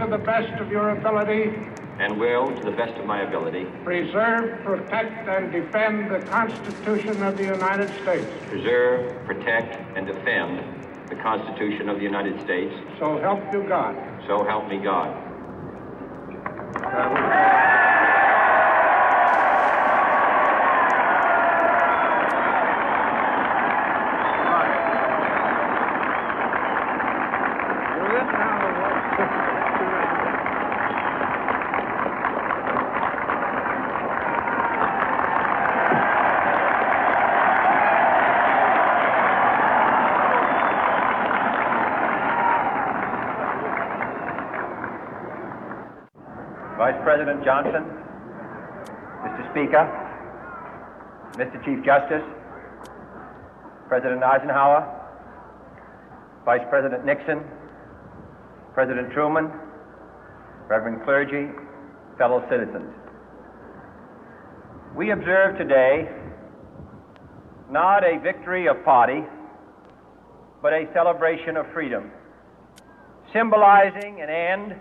to the best of your ability, and will, to the best of my ability, preserve, protect, and defend the Constitution of the United States. Preserve, protect, and defend the Constitution of the United States. So help you God. So help me God. Vice President Johnson, Mr. Speaker, Mr. Chief Justice, President Eisenhower, Vice President Nixon, President Truman, Reverend clergy, fellow citizens. We observe today not a victory of party, but a celebration of freedom, symbolizing an end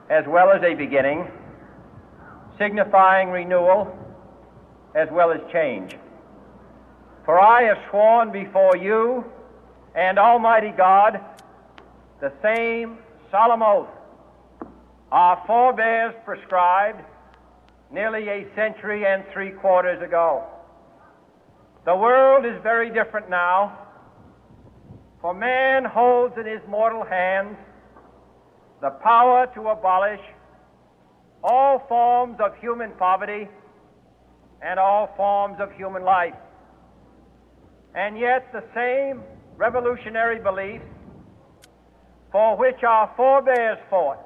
as well as a beginning, signifying renewal as well as change. For I have sworn before you and Almighty God the same solemn oath our forebears prescribed nearly a century and 3/4 ago. The world is very different now, for man holds in his mortal hands the power to abolish all forms of human poverty and all forms of human life. And yet the same revolutionary beliefs for which our forebears fought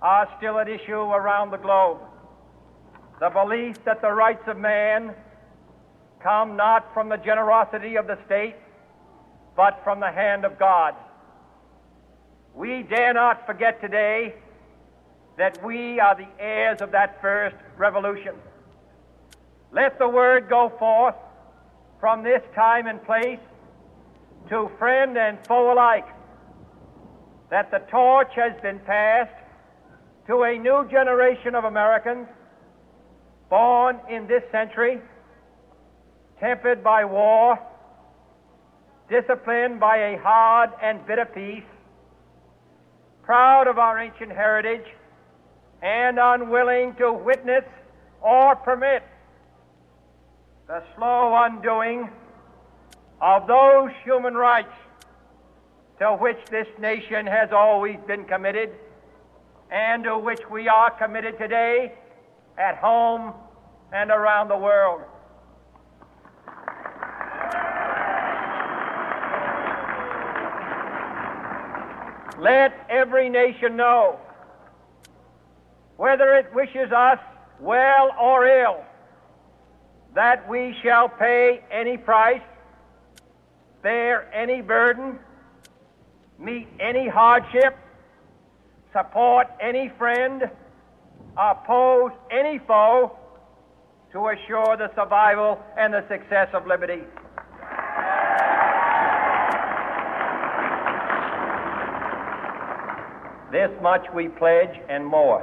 are still at issue around the globe. The belief that the rights of man come not from the generosity of the state, but from the hand of God. We dare not forget today that we are the heirs of that first revolution. Let the word go forth from this time and place to friend and foe alike that the torch has been passed to a new generation of Americans born in this century, tempered by war, disciplined by a hard and bitter peace, proud of our ancient heritage, and unwilling to witness or permit the slow undoing of those human rights to which this nation has always been committed and to which we are committed today at home and around the world. Let every nation know, whether it wishes us well or ill, that we shall pay any price, bear any burden, meet any hardship, support any friend, oppose any foe to assure the survival and the success of liberty. This much we pledge and more.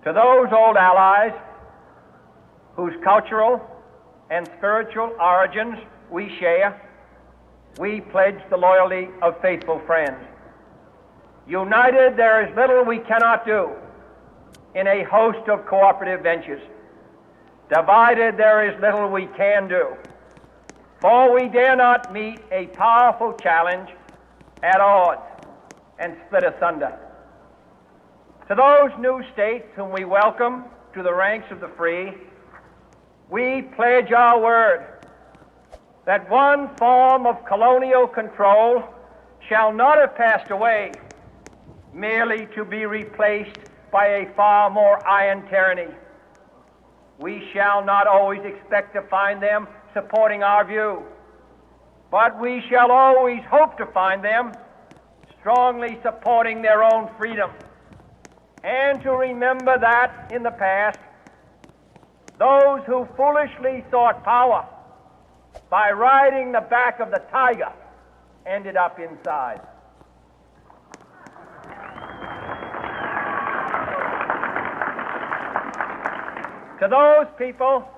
To those old allies whose cultural and spiritual origins we share, we pledge the loyalty of faithful friends. United, there is little we cannot do in a host of cooperative ventures. Divided, there is little we can do, for we dare not meet a powerful challenge at odds and split asunder. To those new states whom we welcome to the ranks of the free, we pledge our word that one form of colonial control shall not have passed away, merely to be replaced by a far more iron tyranny. We shall not always expect to find them supporting our view, but we shall always hope to find them strongly supporting their own freedom, and to remember that in the past, those who foolishly sought power by riding the back of the tiger ended up inside. To those people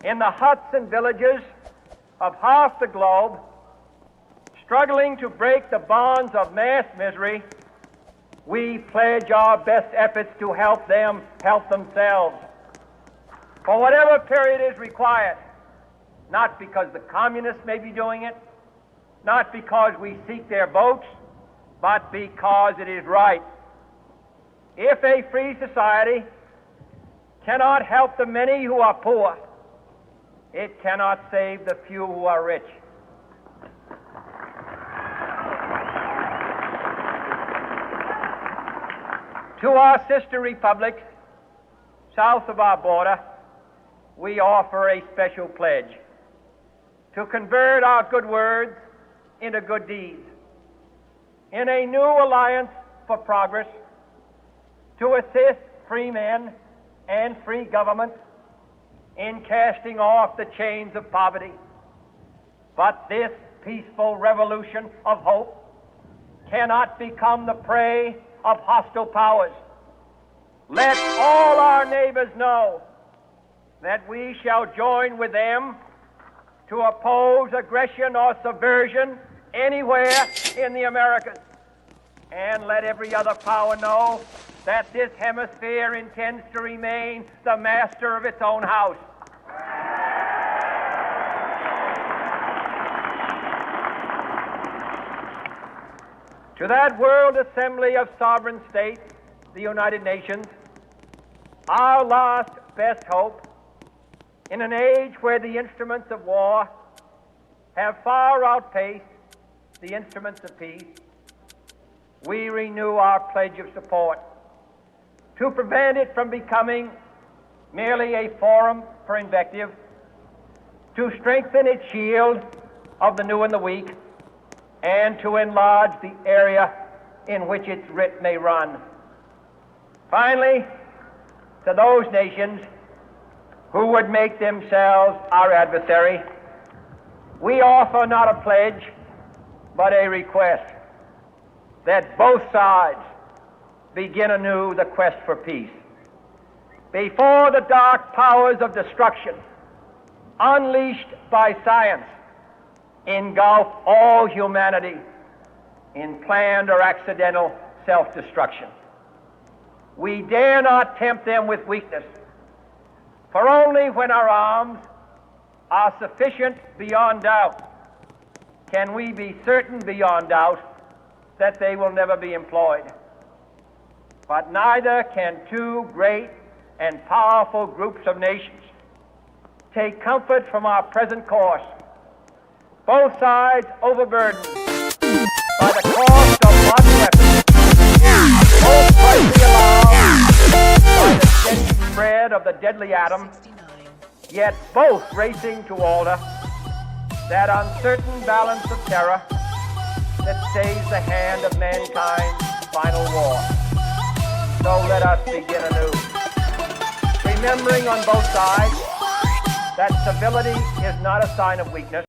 in the huts and villages of half the globe struggling to break the bonds of mass misery, we pledge our best efforts to help them help themselves for whatever period is required, not because the communists may be doing it, not because we seek their votes, but because it is right. If a free society cannot help the many who are poor, it cannot save the few who are rich. To our sister republics south of our border, we offer a special pledge to convert our good words into good deeds, in a new alliance for progress, to assist free men and free governments in casting off the chains of poverty. But this peaceful revolution of hope cannot become the prey of hostile powers. Let all our neighbors know that we shall join with them to oppose aggression or subversion anywhere in the Americas. And let every other power know that this hemisphere intends to remain the master of its own house. To that World Assembly of Sovereign States, the United Nations, our last best hope, in an age where the instruments of war have far outpaced the instruments of peace, we renew our pledge of support to prevent it from becoming merely a forum for invective, to strengthen its shield of the new and the weak, and to enlarge the area in which its writ may run. Finally, to those nations who would make themselves our adversary, we offer not a pledge, but a request that both sides begin anew the quest for peace. Before the dark powers of destruction, unleashed by science, engulf all humanity in planned or accidental self-destruction, we dare not tempt them with weakness, for only when our arms are sufficient beyond doubt can we be certain beyond doubt that they will never be employed. But neither can two great and powerful groups of nations take comfort from our present course, both sides overburdened by the cost of one weapon, both partly allowed by the steady spread of the deadly atom, yet both racing to alter that uncertain balance of terror that stays the hand of mankind's final war. So let us begin anew, remembering on both sides that civility is not a sign of weakness,